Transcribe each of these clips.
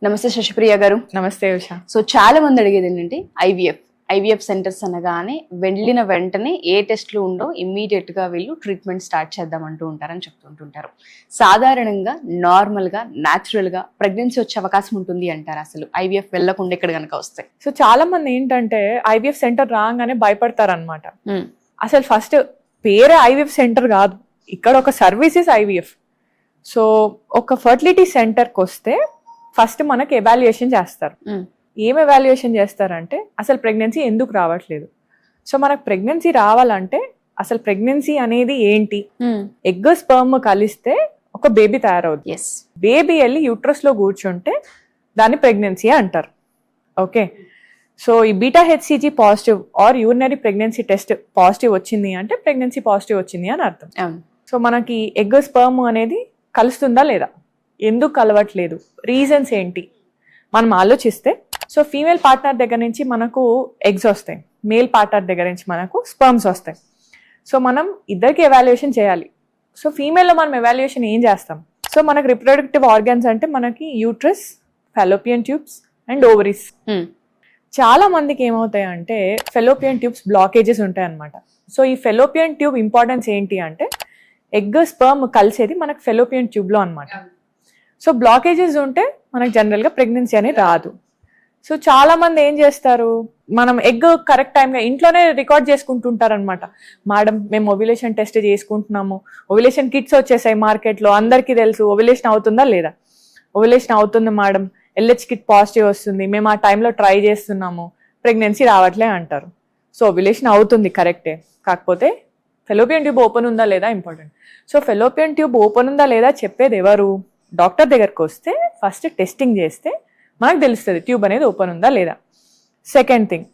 నమస్తే శశిప్రియ గారు. నమస్తే ఉషా. సో చాలా మంది అడిగేది ఏంటంటే ఐవీఎఫ్ సెంటర్స్ అనగానే వెళ్ళిన వెంటనే ఏ టెస్ట్లు ఉండో ఇమ్మీడియట్ గా వీళ్ళు ట్రీట్మెంట్ స్టార్ట్ చేద్దామంటూ ఉంటారని చెప్తుంటుంటారు. సాధారణంగా నార్మల్ గా న్యాచురల్ గా ప్రెగ్నెన్సీ వచ్చే అవకాశం ఉంటుంది అంటారు అసలు ఐవీఎఫ్ వెళ్ళకుండా ఇక్కడ కనుక వస్తే? సో చాలా మంది ఏంటంటే ఐవీఎఫ్ సెంటర్ రాగానే భయపడతారు అనమాట. అసలు ఫస్ట్ పేరే ఐవీఎఫ్ సెంటర్ కాదు, ఇక్కడ ఒక సర్వీసెస్ ఐవీఎఫ్. సో ఒక ఫర్టిలిటీ సెంటర్కి వస్తే ఫస్ట్ మనకి ఎవాల్యుయేషన్ చేస్తారు. ఏం ఎవాల్యుయేషన్ చేస్తారంటే అసలు ప్రెగ్నెన్సీ ఎందుకు రావట్లేదు. సో మనకు ప్రెగ్నెన్సీ రావాలంటే అసలు ప్రెగ్నెన్సీ అనేది ఏంటి, ఎగ్ స్పర్మ్ కలిస్తే ఒక బేబీ తయారవుతుంది. బేబీ వెళ్ళి యూట్రస్ లో కూర్చుంటే దాన్ని ప్రెగ్నెన్సీ అంటారు. ఓకే, సో ఈ beta HCG positive or urinary pregnancy test positive వచ్చింది అంటే ప్రెగ్నెన్సీ పాజిటివ్ వచ్చింది అని అర్థం. సో మనకి ఎగ్ స్పర్మ్ అనేది కలుస్తుందా లేదా, ఎందుకు కలవట్లేదు, రీజన్స్ ఏంటి మనం ఆలోచిస్తే, సో ఫీమేల్ పార్ట్నర్ దగ్గర నుంచి మనకు ఎగ్స్ వస్తాయి, మేల్ పార్ట్నర్ దగ్గర నుంచి మనకు స్పర్మ్స్ వస్తాయి. సో మనం ఇద్దరికి ఎవాల్యుయేషన్ చేయాలి. సో ఫీమేల్లో మనం ఎవాల్యుయేషన్ ఏం చేస్తాం? సో మనకు రిప్రొడక్టివ్ ఆర్గాన్స్ అంటే మనకి uterus, fallopian tubes and ovaries. చాలా మందికి ఏమవుతాయి అంటే ఫెలోపియన్ ట్యూబ్స్ బ్లాకేజెస్ ఉంటాయి అన్నమాట. సో ఈ ఫెలోపియన్ ట్యూబ్ ఇంపార్టెన్స్ ఏంటి అంటే ఎగ్ స్పర్మ్ కలిసేది మనకు ఫెలోపియన్ ట్యూబ్లో అనమాట. సో బ్లాకేజెస్ ఉంటే మనకు జనరల్గా ప్రెగ్నెన్సీ అనేది రాదు. సో చాలా మంది ఏం చేస్తారు, మనం ఎగ్ కరెక్ట్ టైంగా ఇంట్లోనే రికార్డ్ చేసుకుంటుంటారు అనమాట. మేడం మేము ఓవ్యులేషన్ టెస్ట్ చేసుకుంటున్నాము, ఓవ్యులేషన్ కిట్స్ వచ్చేసాయి మార్కెట్లో, అందరికీ తెలుసు ఓవ్యులేషన్ అవుతుందా లేదా. ఓవ్యులేషన్ అవుతుంది మేడం, ఎల్హెచ్ కిట్ పాజిటివ్ వస్తుంది, మేము ఆ టైంలో ట్రై చేస్తున్నాము, ప్రెగ్నెన్సీ రావట్లే అంటారు. సో ఓవ్యులేషన్ అవుతుంది కరెక్టే, కాకపోతే ఫెలోపియన్ ట్యూబ్ ఓపెన్ ఉందా లేదా important. So fallopian tube open ఉందా లేదా చెప్పేది ఎవరు? డాక్టర్ దగ్గరకు వస్తే ఫస్ట్ టెస్టింగ్ చేస్తే మనకు తెలుస్తుంది ట్యూబ్ అనేది ఓపెన్ ఉందా లేదా. సెకండ్ థింగ్,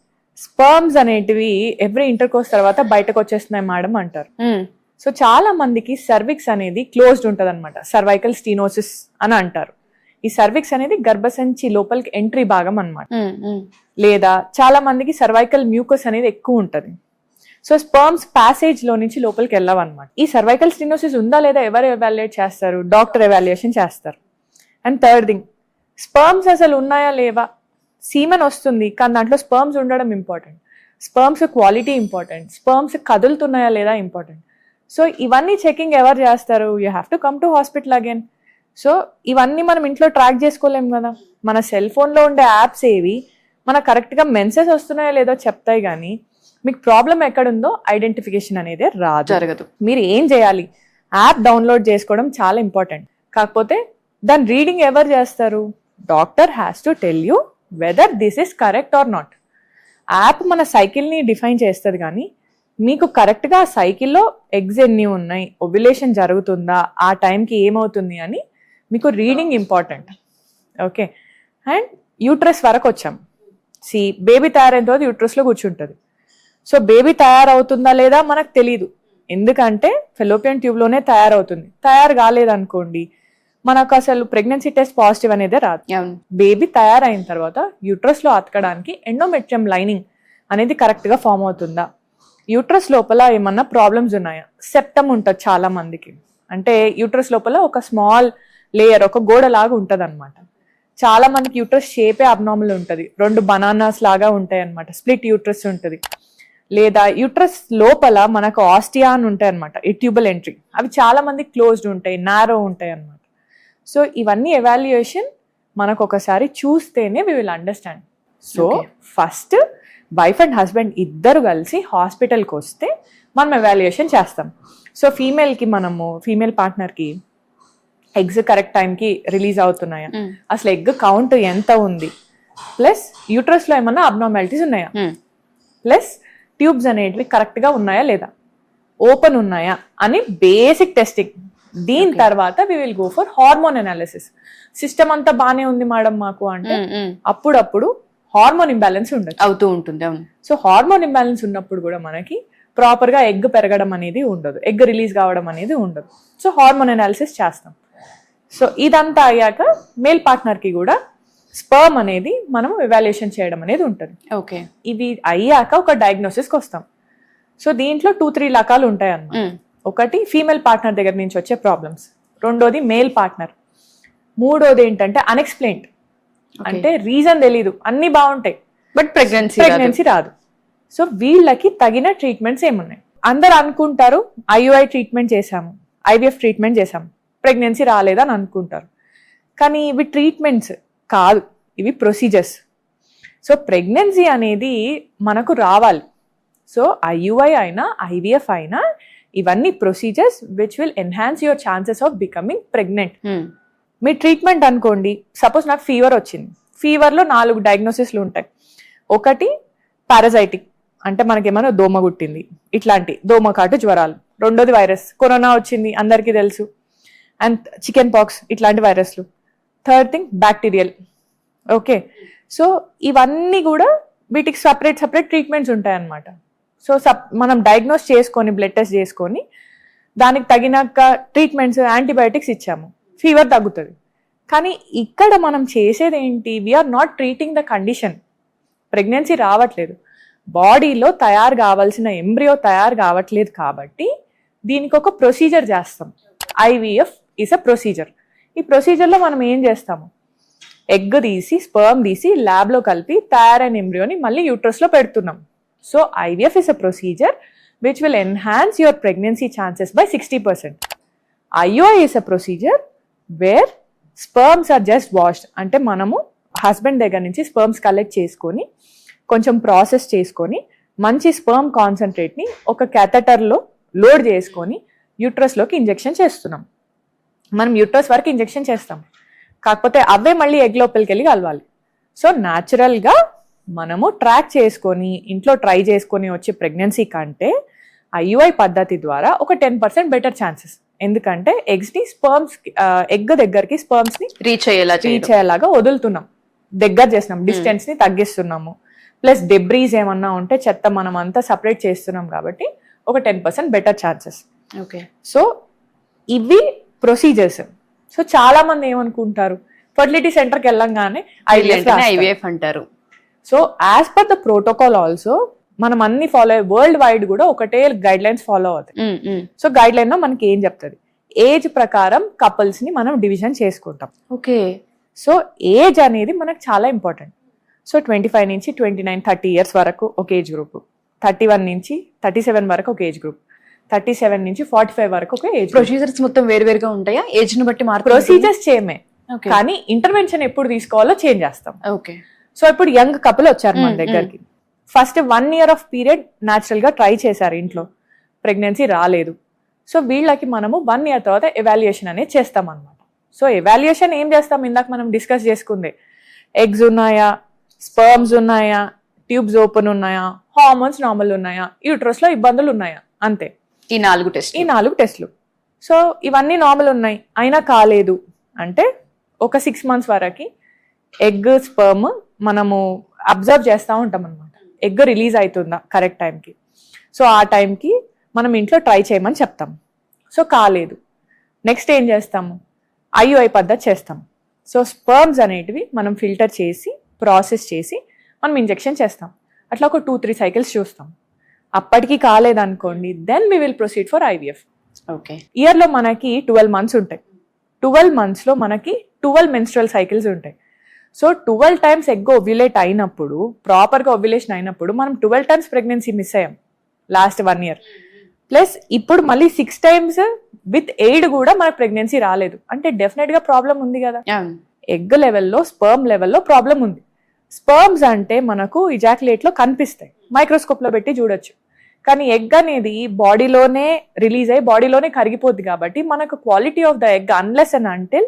స్పర్మ్స్ అనేటివి ఎవ్రీ ఇంటర్కోర్స్ తర్వాత బయటకు వచ్చేస్తున్నాయి మేడం అంటారు. సో చాలా మందికి సర్విక్స్ అనేది క్లోజ్డ్ ఉంటుంది అనమాట, సర్వైకల్ స్టీనోసిస్ అని అంటారు. ఈ సర్విక్స్ అనేది గర్భసంచి లోపలికి ఎంట్రీ భాగం అనమాట. లేదా చాలా మందికి సర్వైకల్ మ్యూకస్ అనేది ఎక్కువ ఉంటుంది. సో స్పర్మ్స్ ప్యాసేజ్ లో నుంచి లోపలికి వెళ్ళవన్నమాట. ఈ సర్వైకల్ స్టీనోసిస్ ఉందా లేదా ఎవరు ఎవాల్యుయేట్ చేస్తారు? డాక్టర్ ఎవాల్యుయేషన్ చేస్తారు. అండ్ థర్డ్ థింగ్, స్పర్మ్స్ అసలు ఉన్నాయా లేవా. సీమన్ వస్తుంది కానీ దాంట్లో స్పర్మ్స్ ఉండడం important, sperms quality important, sperms కదులుతున్నాయా లేదా ఇంపార్టెంట్. సో ఇవన్నీ చెకింగ్ ఎవరు చేస్తారు? You have to come to hospital again. So ఇవన్నీ మనం ఇంట్లో ట్రాక్ చేసుకోలేం కదా. మన సెల్ ఫోన్లో ఉండే యాప్స్ ఏవి మనకు కరెక్ట్గా మెన్సెస్ వస్తున్నాయా లేదో చెప్తాయి, కానీ మీకు ప్రాబ్లం ఎక్కడుందో ఐడెంటిఫికేషన్ అనేది జరగదు. మీరు ఏం చేయాలి, యాప్ డౌన్లోడ్ చేసుకోవడం చాలా ఇంపార్టెంట్. కాకపోతే దాని రీడింగ్ ఎవరు చేస్తారు? Doctor has to tell you whether this is correct or not. App మన సైకిల్ని డిఫైన్ చేస్తుంది, కానీ మీకు కరెక్ట్గా ఆ సైకిల్లో ఎగ్స్ ఎన్ని ఉన్నాయి, ఓవ్యులేషన్ జరుగుతుందా, ఆ టైంకి ఏమవుతుంది అని మీకు reading important. Okay, and uterus వరకు వచ్చాం. బేబీ తయారైన తర్వాత యూట్రస్లో కూర్చుంటుంది. సో బేబీ తయారవుతుందా లేదా మనకు తెలీదు, ఎందుకంటే ఫెలోపియన్ ట్యూబ్లోనే తయారవుతుంది. తయారు కాలేదనుకోండి మనకు అసలు ప్రెగ్నెన్సీ టెస్ట్ పాజిటివ్ అనేది రాదు. బేబీ తయారైన తర్వాత యూట్రస్లో అతకడానికి ఎండోమెట్రియం లైనింగ్ అనేది కరెక్ట్గా ఫామ్ అవుతుందా, యూట్రస్ లోపల ఏమన్నా ప్రాబ్లమ్స్ ఉన్నాయా. సెప్టమ్ ఉంటుంది చాలా మందికి, అంటే యూట్రస్ లోపల ఒక స్మాల్ లేయర్, ఒక గోడ లాగా ఉంటుంది అనమాట. చాలా మందికి యూట్రస్ షేపే అబ్నార్మల్ ఉంటుంది, 2 బనానాస్ లాగా ఉంటాయి అనమాట, స్ప్లిట్ యూట్రస్ ఉంటుంది. లేదా యూట్రస్ లోపల మనకు ఆస్టియా అని ఉంటాయి అనమాట, ట్యూబల్ ఎంట్రీ, అవి చాలా మంది క్లోజ్డ్ ఉంటాయి, నారో ఉంటాయి అనమాట. సో ఇవన్నీ ఎవాల్యుయేషన్ మనకు ఒకసారి చూస్తేనే we will understand. So first wife and husband ఇద్దరు కలిసి హాస్పిటల్కి వస్తే మనం ఎవాల్యుయేషన్ చేస్తాం. సో ఫీమేల్ పార్ట్నర్కి ఎగ్స్ కరెక్ట్ టైంకి రిలీజ్ అవుతున్నాయా, అసలు ఎగ్ కౌంట్ ఎంత ఉంది, ప్లస్ యూట్రస్లో ఏమన్నా అబ్నార్మాలిటీస్ ఉన్నాయా, ప్లస్ ట్యూబ్స్ అనేటివి కరెక్ట్గా ఉన్నాయా లేదా, ఓపెన్ ఉన్నాయా అని బేసిక్ టెస్టింగ్. దీని తర్వాత we will go for hormone analysis. System అంతా బానే ఉంది మేడం మాకు అంటే అప్పుడప్పుడు హార్మోన్ ఇంబ్యాలెన్స్ అవుతూ ఉంటుంది. సో హార్మోన్ ఇంబ్యాలెన్స్ ఉన్నప్పుడు కూడా మనకి ప్రాపర్గా ఎగ్ పెరగడం అనేది ఉండదు, ఎగ్ రిలీజ్ కావడం అనేది ఉండదు. సో హార్మోన్ అనాలిసిస్ చేస్తాం. సో ఇదంతా అయ్యాక మేల్ పార్ట్నర్కి కూడా స్పర్మ్ అనేది మనం ఎవాల్యుయేషన్ చేయడం అనేది ఉంటుంది. ఓకే, ఇవి అయ్యాక ఒక డయాగ్నోసిస్కి వస్తాం. సో దీంట్లో 2-3 రకాలు ఉంటాయి అన్నమాట. ఒకటి ఫీమేల్ పార్ట్నర్ దగ్గర నుంచి వచ్చే ప్రాబ్లమ్స్, రెండోది మేల్ పార్ట్నర్, మూడోది ఏంటంటే అన్ఎక్స్ప్లెయిన్డ్. అంటే రీజన్ తెలీదు, అన్ని బాగుంటాయి బట్ ప్రెగ్నెన్సీ రాదు. సో వీళ్ళకి తగిన ట్రీట్మెంట్స్ ఏమున్నాయి? అందరు అనుకుంటారు ఐయుఐ ట్రీట్మెంట్ చేశాము, ఐవీఎఫ్ ట్రీట్మెంట్ చేశాము, ప్రెగ్నెన్సీ రాలేదని అనుకుంటారు. కానీ ఇవి ట్రీట్మెంట్స్ కాదు, ఇవి ప్రొసీజర్స్. సో ప్రెగ్నెన్సీ అనేది మనకు రావాలి. సో ఐయుఐ అయినా ఐవీఎఫ్ అయినా ఇవన్నీ procedures which will enhance your chances of becoming pregnant. Me treatment అనుకోండి, సపోజ్ నాకు ఫీవర్ వచ్చింది, ఫీవర్లో 4 డయాగ్నోసిస్లు ఉంటాయి. ఒకటి పారాసైటిక్, అంటే మనకేమైనా దోమ గుట్టింది, ఇట్లాంటి దోమకాటు జ్వరాలు. రెండోది వైరస్, కరోనా వచ్చింది అందరికీ తెలుసు, అండ్ చికెన్ పాక్స్, ఇట్లాంటి వైరస్లు. Third thing bacterial. Okay, so ఇవన్నీ కూడా వీటికి సపరేట్ ట్రీట్మెంట్స్ ఉంటాయి అన్నమాట. సో మనం డయాగ్నోస్ చేసుకొని బ్లడ్ టెస్ట్ చేసుకొని దానికి తగినాక ట్రీట్మెంట్స్, యాంటీబయాటిక్స్ ఇచ్చాము, ఫీవర్ తగ్గుతుంది. కానీ ఇక్కడ మనం చేసేది ఏంటి? We're not treating the condition. Pregnancy రావట్లేదు, బాడీలో తయారు కావాల్సిన ఎంబ్రియో తయారు కావట్లేదు, కాబట్టి దీనికి ఒక ప్రొసీజర్ చేస్తాం. IVF is a procedure. ఈ ప్రొసీజర్లో మనం ఏం చేస్తాము? ఎగ్ తీసి, స్పర్మ్ తీసి ల్యాబ్లో కలిపి తయారైన ఎంబ్రియోని మళ్ళీ యూట్రస్లో పెడుతున్నాం. So IVF is a procedure which will enhance your pregnancy chances by 60%. IUI is a procedure where sperms are just washed, అంటే మనము హస్బెండ్ దగ్గర నుంచి స్పర్మ్స్ కలెక్ట్ చేసుకొని కొంచెం ప్రాసెస్ చేసుకొని మంచి స్పర్మ్ కాన్సన్ట్రేట్ని ఒక క్యాథెటర్లో లోడ్ చేసుకొని యూట్రస్లోకి ఇంజెక్షన్ చేస్తున్నాం. మనం యూట్రస్ వరకు ఇంజెక్షన్ చేస్తాం, కాకపోతే అవే మళ్ళీ ఎగ్ లోపలికి వెళ్ళి కలవాలి. సో న్యాచురల్గా మనము ట్రాక్ చేసుకొని ఇంట్లో ట్రై చేసుకొని వచ్చే ప్రెగ్నెన్సీ కంటే ఐయుఐ పద్ధతి ద్వారా ఒక 10% బెటర్ ఛాన్సెస్. ఎందుకంటే ఎగ్స్ని ఎగ్ దగ్గరికి స్పర్మ్స్ని రీచ్ అయ్యేలాగా వదులుతున్నాం, దగ్గర చేస్తున్నాం, డిస్టెన్స్ని తగ్గిస్తున్నాము. ప్లస్ డెబ్రీస్ ఏమన్నా ఉంటే చెత్త మనం అంతా సపరేట్ చేస్తున్నాం, కాబట్టి ఒక 10% బెటర్ ఛాన్సెస్. ఓకే, సో ఇవి ప్రొసీజర్స్. సో చాలా మంది ఏమనుకుంటారు, ఫర్టిలిటీ సెంటర్కి వెళ్ళంగానే ఐవీఎఫ్ అంటారు. So as per the protocol also మనం అన్ని ఫాలో వరల్డ్ వైడ్ కూడా ఒకటే గైడ్ లైన్స్ ఫాలో అవుతాయి. సో గైడ్ లైన్ లో మనకి ఏం చెప్తుంది? ఏజ్ ప్రకారం కపుల్స్ ని మనం డివిజన్ చేసుకుంటాం. ఓకే, సో ఏజ్ అనేది మనకు చాలా ఇంపార్టెంట్. సో 25 నుంచి 29, 30 ఇయర్స్ వరకు ఒక ఏజ్ గ్రూప్, 31 నుంచి 37 వరకు ఒక ఏజ్ గ్రూప్, 37 నుంచి 45 వరకు ఒక ఏజ్. ప్రొసీజర్స్ మొత్తం వేరువేరుగా ఉంటాయా? ఏజ్ ని బట్టి ప్రొసీజర్స్ సేమే, కానీ ఇంటర్వెన్షన్ ఎప్పుడు తీసుకోవాలో చేంజ్ చేస్తాం. ఓకే, సో ఇప్పుడు యంగ్ కపుల్ వచ్చారు మన దగ్గరికి, first 1 year of period natural గా ట్రై చేశారు, ఇంట్లో ప్రెగ్నెన్సీ రాలేదు. సో వీళ్ళకి మనము 1 year తర్వాత ఎవాల్యుయేషన్ అనేది చేస్తాం అన్నమాట. సో ఎవాల్యుయేషన్ ఏం చేస్తాం? ఇందాక మనం డిస్కస్ చేసుకుందే, ఎగ్స్ ఉన్నాయా, స్పర్మ్స్ ఉన్నాయా, ట్యూబ్స్ ఓపెన్ ఉన్నాయా, హార్మోన్స్ నార్మల్ ఉన్నాయా, యూట్రస్ లో ఇబ్బందులు ఉన్నాయా, అంతే. ఈ 4 టెస్ట్లు. సో ఇవన్నీ నార్మల్ ఉన్నాయి, అయినా కాలేదు అంటే ఒక 6 months వరకు ఎగ్ స్పర్మ్ మనము అబ్జర్వ్ చేస్తూ ఉంటాం అనమాట. ఎగ్ రిలీజ్ అవుతుందా కరెక్ట్ టైంకి, సో ఆ టైంకి మనం ఇంట్లో ట్రై చేయమని చెప్తాం. సో కాలేదు, నెక్స్ట్ ఏం చేస్తాము? ఐయుఐ పద్ధతి చేస్తాం. సో స్పర్మ్స్ అనేటివి మనం ఫిల్టర్ చేసి ప్రాసెస్ చేసి మనం ఇంజెక్షన్ చేస్తాం. అట్లా ఒక 2-3 cycles చూస్తాం. అప్పటికి కాలేదనుకోండి, then we will proceed for IVF. Okay, ఇయర్లో మనకి 12 months ఉంటాయి. 12 monthsలో మనకి 12 menstrual cycles ఉంటాయి. సో 12 times ఎగ్ ఓవ్యులేట్ అయినప్పుడు, ప్రాపర్గా ఓవ్యులేషన్ అయినప్పుడు మనం 12 times ప్రెగ్నెన్సీ మిస్ అయ్యాం లాస్ట్ 1 year. ప్లస్ ఇప్పుడు మళ్ళీ 6 times విత్ ఎయిడ్ కూడా మనకు ప్రెగ్నెన్సీ రాలేదు అంటే డెఫినెట్గా ప్రాబ్లం ఉంది కదా. ఎగ్ లెవెల్లో, స్పర్మ్ లెవెల్లో ప్రాబ్లం ఉంది. స్పర్మ్స్ అంటే మనకు ఇజాక్యులేట్లో కనిపిస్తాయి, మైక్రోస్కోప్లో పెట్టి చూడొచ్చు. కానీ ఎగ్ అనేది బాడీలోనే రిలీజ్ అయ్యి బాడీలోనే కరిగిపోద్ది, కాబట్టి మనకు quality of the egg unless and until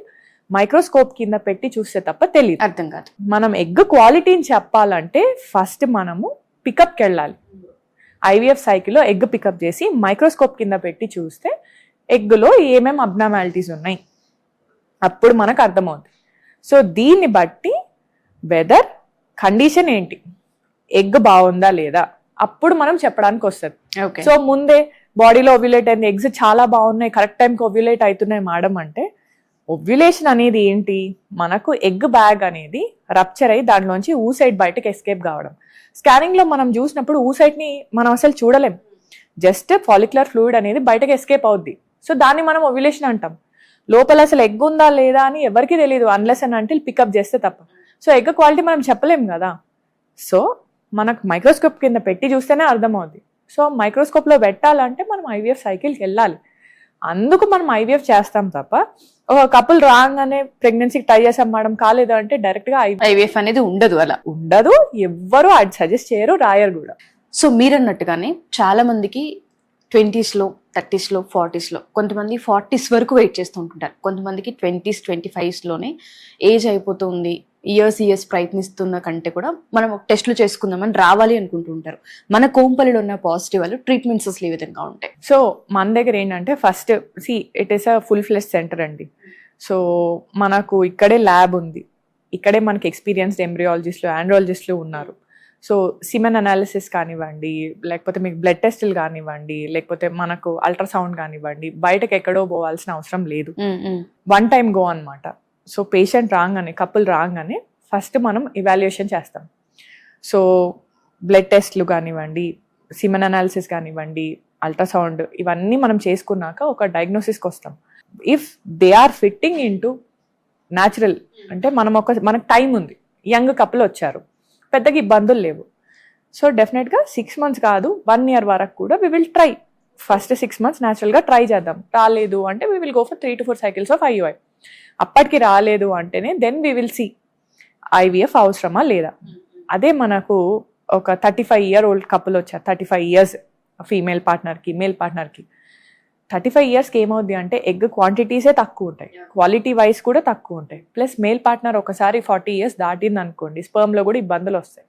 microscope కింద పెట్టి చూస్తే తప్ప తెలియదు, అర్థం కాదు. మనం ఎగ్ క్వాలిటీని చెప్పాలంటే ఫస్ట్ మనము పికప్కి వెళ్ళాలి. ఐవీఎఫ్ సైకిల్లో ఎగ్ పికప్ చేసి మైక్రోస్కోప్ కింద పెట్టి చూస్తే ఎగ్లో ఏమేమి అబ్నార్మాలిటీస్ ఉన్నాయి అప్పుడు మనకు అర్థమవుతుంది. సో దీన్ని బట్టి వెదర్ కండిషన్ ఏంటి, ఎగ్ బాగుందా లేదా అప్పుడు మనం చెప్పడానికి వస్తుంది. సో ముందే బాడీలో ఓవ్యులేట్ అయింది, ఎగ్స్ చాలా బాగున్నాయి, కరెక్ట్ టైంకి ఓవ్యులేట్ అవుతున్నాయి మేడం అంటే, ఓవ్యులేషన్ అనేది ఏంటి? మనకు ఎగ్ బ్యాగ్ అనేది రప్చర్ అయ్యి దాంట్లోంచి ఊసైడ్ బయటకు ఎస్కేప్ కావడం. స్కానింగ్ లో మనం చూసినప్పుడు ఊసైడ్ ని మనం అసలు చూడలేం, జస్ట్ ఫాలిక్యులర్ ఫ్లూయిడ్ అనేది బయటకు ఎస్కేప్ అవుద్ది. సో దాన్ని మనం ఓవ్యులేషన్ అంటాం. లోపల అసలు ఎగ్ ఉందా లేదా అని ఎవరికి తెలియదు అన్లెస్ అండ్ అంటిల్ పికప్ చేస్తే తప్ప. సో ఎగ్ క్వాలిటీ మనం చెప్పలేం కదా. సో మనకు మైక్రోస్కోప్ కింద పెట్టి చూస్తేనే అర్థమవుద్ది. సో మైక్రోస్కోప్లో పెట్టాలంటే మనం ఐవీఎఫ్ సైకిల్కి వెళ్ళాలి. అందుకు మనం ఐవీఎఫ్ చేస్తాం తప్ప ఒక కపుల్ రాగానే ప్రెగ్నెన్సీకి ట్రై చేసాం మేడం కాలేదు అంటే డైరెక్ట్గా ఐవీఎఫ్ అనేది ఉండదు, అలా ఉండదు. ఎవ్వరు అది సజెస్ట్ చేయరు, రాయరు కూడా. సో మీరు అన్నట్టుగానే చాలా మందికి 20s, 30s, 40s, కొంతమంది 40s వరకు వెయిట్ చేస్తూ ఉంటుంటారు. కొంతమందికి 20s, 25sలోనే ఏజ్ అయిపోతుంది, ఇయర్స్ ప్రయత్నిస్తున్న కంటే కూడా మనం ఒక టెస్ట్లు చేసుకుందామని రావాలి అనుకుంటూ ఉంటారు. మన కోంపల్లిలో ఉన్న పాజిటివ్ వాళ్ళు ట్రీట్మెంట్స్ అసలు ఈ విధంగా ఉంటాయి. సో మన దగ్గర ఏంటంటే first it is a full flesh centre అండి. సో మనకు ఇక్కడే ల్యాబ్ ఉంది, ఇక్కడే మనకి ఎక్స్పీరియన్స్డ్ ఎంబ్రియాలజిస్టులు, ఆండ్రాలజిస్టులు ఉన్నారు. సో సిమెన్ అనాలిసిస్ కానివ్వండి, లేకపోతే మీకు బ్లడ్ టెస్టులు కానివ్వండి, లేకపోతే మనకు అల్ట్రాసౌండ్ కానివ్వండి, బయటకు ఎక్కడో పోవాల్సిన అవసరం లేదు. వన్ టైం గో అనమాట. సో పేషెంట్ రాగానే, కపుల్ రాగానే ఫస్ట్ మనం ఇవాల్యుయేషన్ చేస్తాం. సో బ్లడ్ టెస్ట్లు కానివ్వండి, సిమెన్ అనాలిసిస్ కానివ్వండి, అల్ట్రాసౌండ్, ఇవన్నీ మనం చేసుకున్నాక ఒక డయాగ్నోసిస్కి వస్తాం. If they are fitting in to natural, అంటే మనకు టైం ఉంది, యంగ్ కపుల్ వచ్చారు, పెద్దగా ఇబ్బందులు లేవు. సో డెఫినెట్గా 6 months కాదు 1 year వరకు కూడా we will try. First 6 months న్యాచురల్గా ట్రై చేద్దాం. రాలేదు అంటే we will go for 3 to 4 cycles of IUI. అప్పటికి రాలేదు అంటేనే then we will see IVF అవసరమా లేదా. అదే మనకు ఒక 35-year-old కపుల్ వచ్చారు, 35 years ఫీమేల్ పార్ట్నర్కి, మేల్ పార్ట్నర్కి. 35 yearsకి ఏమవుద్ది అంటే ఎగ్ క్వాంటిటీసే తక్కువ ఉంటాయి, క్వాలిటీ వైజ్ కూడా తక్కువ ఉంటాయి. ప్లస్ మేల్ పార్ట్నర్ ఒకసారి 40 years దాటింది అనుకోండి, స్పర్మ్లో కూడా ఇబ్బందులు వస్తాయి.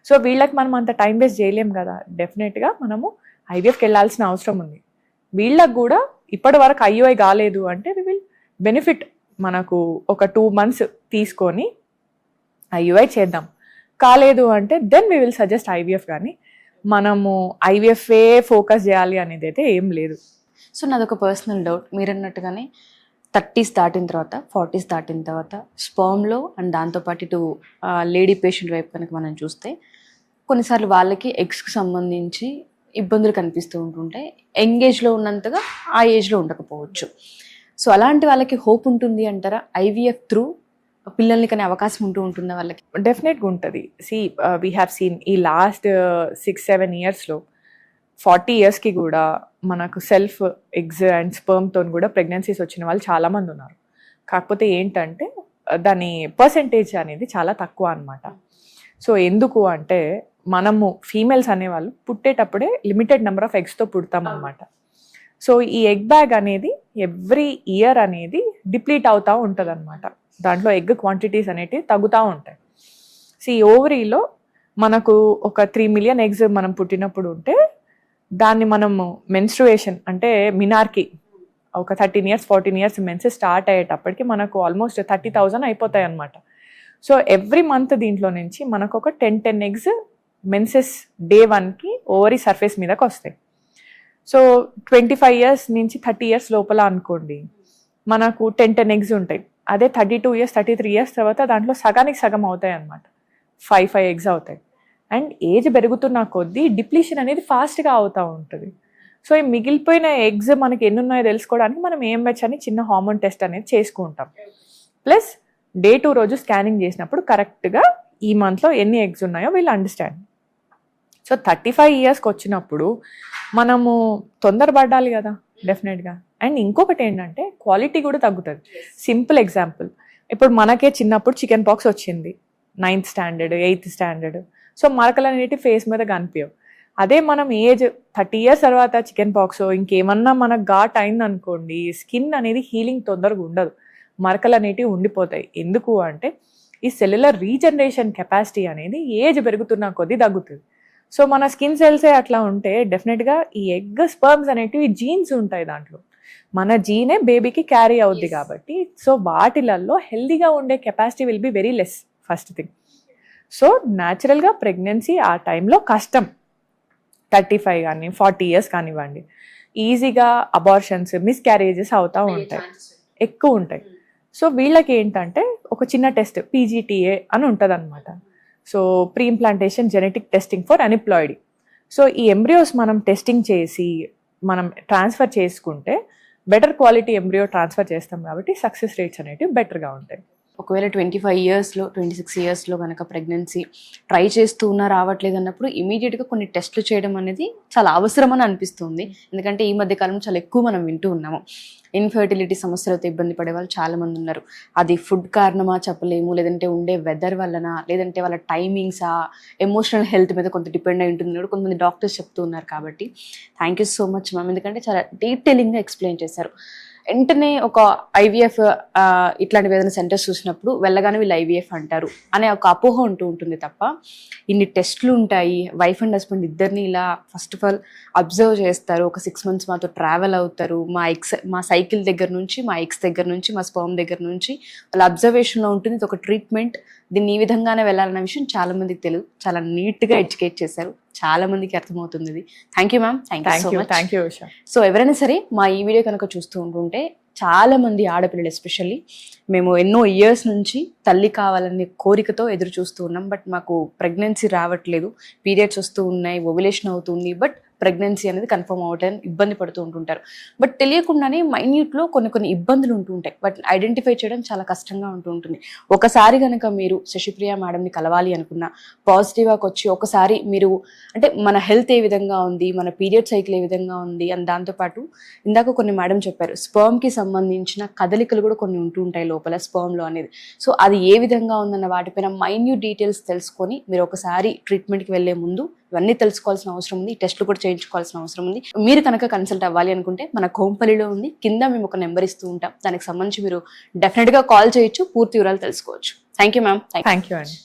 సో వీళ్ళకి మనం అంత టైం వేస్ట్ చేయలేం కదా. డెఫినెట్గా మనము ఐవీఎఫ్కి వెళ్ళాల్సిన అవసరం ఉంది. వీళ్ళకి కూడా ఇప్పటి వరకు IUI కాలేదు అంటే వి విల్ బెనిఫిట్. మనకు ఒక 2 months తీసుకొని IUI చేద్దాం. కాలేదు అంటే then we will suggest IVF. కానీ మనము ఐవీఎఫ్ఏ ఫోకస్ చేయాలి అనేది అయితే ఏం లేదు. సో నాదొక పర్సనల్ డౌట్, మీరు అన్నట్టుగానే 30s దాటిన తర్వాత, 40s దాటిన తర్వాత స్పర్మ్లో అండ్ దాంతోపాటు ఇటు లేడీ పేషెంట్ వైపు కనుక మనం చూస్తే కొన్నిసార్లు వాళ్ళకి ఎగ్స్కి సంబంధించి ఇబ్బందులు కనిపిస్తూ ఉంటుంటాయి. యంగేజ్లో ఉన్నంతగా ఆ ఏజ్లో ఉండకపోవచ్చు. సో అలాంటి వాళ్ళకి హోప్ ఉంటుంది అంటారా? ఐవీఎఫ్ త్రూ పిల్లల్ని కానీ అవకాశం ఉంటుందా వాళ్ళకి? డెఫినెట్గా ఉంటుంది. వీ హ్యావ్ సీన్ ఈ లాస్ట్ 6-7 yearsలో 40 yearsకి కూడా మనకు సెల్ఫ్ ఎగ్స్ అండ్ స్పర్మ్తో కూడా ప్రెగ్నెన్సీస్ వచ్చిన వాళ్ళు చాలామంది ఉన్నారు. కాకపోతే ఏంటంటే దాని పర్సెంటేజ్ అనేది చాలా తక్కువ అనమాట. సో ఎందుకు అంటే మనము ఫీమేల్స్ అనేవాళ్ళు పుట్టేటప్పుడే లిమిటెడ్ నెంబర్ ఆఫ్ ఎగ్స్తో పుడతాం అనమాట. సో ఈ ఎగ్ బ్యాగ్ అనేది ఎవ్రీ ఇయర్ అనేది డిప్లీట్ అవుతూ ఉంటుంది అనమాట. దాంట్లో ఎగ్ క్వాంటిటీస్ అనేటివి తగ్గుతూ ఉంటాయి. ఓవరీలో మనకు ఒక 3 million eggs మనం పుట్టినప్పుడు ఉంటే దాన్ని మనము మెన్స్ట్రుయేషన్ అంటే మినార్కి ఒక 13 years 14 years మెన్సెస్ స్టార్ట్ అయ్యేటప్పటికి మనకు ఆల్మోస్ట్ 30,000 అయిపోతాయి అనమాట. సో ఎవ్రీ మంత్ దీంట్లో నుంచి మనకు ఒక 10 eggs మెన్సెస్ day 1కి ఓవరీ సర్ఫేస్ మీదకి వస్తాయి. సో 25 years నుంచి 30 years లోపల అనుకోండి మనకు 10 eggs ఉంటాయి. అదే 32 years 33 years తర్వాత దాంట్లో సగానికి సగం అవుతాయి అనమాట, 5 eggs అవుతాయి. అండ్ ఏజ్ పెరుగుతున్న కొద్దీ డిప్లీషన్ అనేది ఫాస్ట్గా అవుతూ ఉంటుంది. సో ఈ మిగిలిపోయిన ఎగ్స్ మనకి ఎన్ని ఉన్నాయో తెలుసుకోవడానికి మనం AMH అని చిన్న హార్మోన్ టెస్ట్ అనేది చేసుకుంటాం. ప్లస్ Day 2 రోజు స్కానింగ్ చేసినప్పుడు కరెక్ట్గా ఈ మంత్లో ఎన్ని ఎగ్స్ ఉన్నాయో వీళ్ళు అండర్స్టాండ్. సో 35 yearsకి వచ్చినప్పుడు మనము తొందరపడాలి కదా డెఫినెట్గా. అండ్ ఇంకొకటి ఏంటంటే క్వాలిటీ కూడా తగ్గుతుంది. సింపుల్ ఎగ్జాంపుల్, ఇప్పుడు మనకే చిన్నప్పుడు చికెన్ పాక్స్ వచ్చింది 9th standard 8th standard. So మరకలు అనేవి ఫేస్ మీద కనిపించవు. అదే మనం ఏజ్ 30 years తర్వాత చికెన్ పాక్స్ ఇంకేమన్నా మనకు ఘాట్ అయింది అనుకోండి, స్కిన్ అనేది హీలింగ్ తొందరగా ఉండదు, మరకలు అనేటివి ఉండిపోతాయి. ఎందుకు అంటే ఈ సెల్యులర్ రీజనరేషన్ కెపాసిటీ అనేది ఏజ్ పెరుగుతున్న కొద్దీ తగ్గుతుంది. సో మన స్కిన్ సెల్సే అట్లా ఉంటే డెఫినెట్గా ఈ ఎగ్ స్పర్మ్స్ అనేటివి జీన్స్ ఉంటాయి, దాంట్లో మన జీనే బేబీకి క్యారీ అవుద్ది కాబట్టి సో వాటిలలో హెల్దీగా ఉండే capacity will be very less first thing. So న్యాచురల్గా ప్రెగ్నెన్సీ ఆ టైంలో కష్టం, 35 కానీ 40 years కానివ్వండి, ఈజీగా అబార్షన్స్ మిస్క్యారేజెస్ అవుతూ ఉంటాయి, ఎక్కువ ఉంటాయి. సో వీళ్ళకి ఏంటంటే ఒక చిన్న టెస్ట్ PGTA అని ఉంటుంది అనమాట. So pre implantation genetic testing for aneuploidy. So ఈ ఎంబ్రియోస్ మనం టెస్టింగ్ చేసి మనం ట్రాన్స్ఫర్ చేసుకుంటే బెటర్ క్వాలిటీ ఎంబ్రియో ట్రాన్స్ఫర్ చేస్తాం కాబట్టి సక్సెస్ రేట్స్ అనేటివి బెటర్గా ఉంటాయి. ఒకవేళ 25 ఇయర్స్లో 26 ఇయర్స్లో కనుక ప్రెగ్నెన్సీ ట్రై చేస్తూ ఉన్నా రావట్లేదు అన్నప్పుడు ఇమీడియట్గా కొన్ని టెస్టులు చేయడం అనేది చాలా అవసరమని అనిపిస్తుంది. ఎందుకంటే ఈ మధ్య కాలంలో చాలా ఎక్కువ మనం వింటూ ఉన్నాము ఇన్ఫర్టిలిటీ సమస్యలతో ఇబ్బంది పడే వాళ్ళు చాలా మంది ఉన్నారు. అది ఫుడ్ కారణమా చెప్పలేము, లేదంటే ఉండే వెదర్ వలన, లేదంటే వాళ్ళ టైమింగ్సా, ఎమోషనల్ హెల్త్ మీద కొంత డిపెండ్ అయి ఉంటుంది కూడా కొంతమంది డాక్టర్స్ చెప్తూ ఉన్నారు. కాబట్టి thank you so much ma'am, ఎందుకంటే చాలా డీటెయిలింగ్గా ఎక్స్ప్లెయిన్ చేశారు. వెంటనే ఒక ఐవీఎఫ్ ఇట్లాంటివి ఏదైనా సెంటర్స్ చూసినప్పుడు వెళ్ళగానే వీళ్ళు ఐవీఎఫ్ అంటారు అనే ఒక అపోహ ఉంటూ ఉంటుంది తప్ప ఇన్ని టెస్ట్లు ఉంటాయి. వైఫ్ అండ్ హస్బెండ్ ఇద్దరిని ఇలా ఫస్ట్ ఆఫ్ ఆల్ అబ్జర్వ్ చేస్తారు. ఒక 6 months మాతో ట్రావెల్ అవుతారు. మా సైకిల్ దగ్గర నుంచి, మా ఎక్స్ దగ్గర నుంచి, మా స్పర్మ్ దగ్గర నుంచి వాళ్ళ అబ్జర్వేషన్లో ఉంటుంది. ఇది ఒక ట్రీట్మెంట్, దీన్ని ఈ విధంగానే వెళ్ళాలన్న విషయం చాలా మందికి తెలియదు. చాలా నీట్గా ఎడ్యుకేట్ చేశారు, చాలా మందికి అర్థమవుతుంది ఇది. Thank you ma'am, thank you. So ఎవరైనా సరే మా ఈ వీడియో కనుక చూస్తూ ఉంటుంటే చాలా మంది ఆడపిల్లలు ఎస్పెషల్లీ మేము ఎన్నో ఇయర్స్ నుంచి తల్లి కావాలనే కోరికతో ఎదురు చూస్తూ ఉన్నాం. బట్ మాకు ప్రెగ్నెన్సీ రావట్లేదు, పీరియడ్స్ వస్తూ ఉన్నాయి, ఓవ్యులేషన్ అవుతుంది, బట్ ప్రెగ్నెన్సీ అనేది కన్ఫర్మ్ అవ్వడానికి ఇబ్బంది పడుతూ ఉంటుంటారు. బట్ తెలియకుండానే మైన్యూట్లో కొన్ని ఇబ్బందులు ఉంటూ ఉంటాయి. బట్ ఐడెంటిఫై చేయడం చాలా కష్టంగా ఉంటూ ఉంటుంది. ఒకసారి కనుక మీరు శశిప్రియ మేడంని కలవాలి అనుకున్నా, పాజిటివ్గా వచ్చి ఒకసారి మీరు అంటే మన హెల్త్ ఏ విధంగా ఉంది, మన పీరియడ్ సైకిల్ ఏ విధంగా ఉంది అని, దాంతోపాటు ఇందాక కొన్ని మేడం చెప్పారు స్పర్మ్కి సంబంధించిన కదలికలు కూడా కొన్ని ఉంటూ ఉంటాయి లోపల స్పర్మ్లో అనేది. సో అది ఏ విధంగా ఉందన్న వాటిపైన మైన్యూట్ డీటెయిల్స్ తెలుసుకొని మీరు ఒకసారి ట్రీట్మెంట్కి వెళ్ళే ముందు ఇవన్నీ తెలుసుకోవాల్సిన అవసరం ఉంది. టెస్ట్లు కూడా చేయించుకోవాల్సిన అవసరం ఉంది. మీరు కనుక కన్సల్ట్ అవ్వాలి అనుకుంటే మన కోంపల్లిలో ఉంది, కింద మేము ఒక నెంబర్ ఇస్తూ ఉంటాం. దానికి సంబంధించి మీరు డెఫినెట్గా కాల్ చేయొచ్చు, పూర్తి వివరాలు తెలుసుకోవచ్చు. Thank you ma'am. Thank you అండి.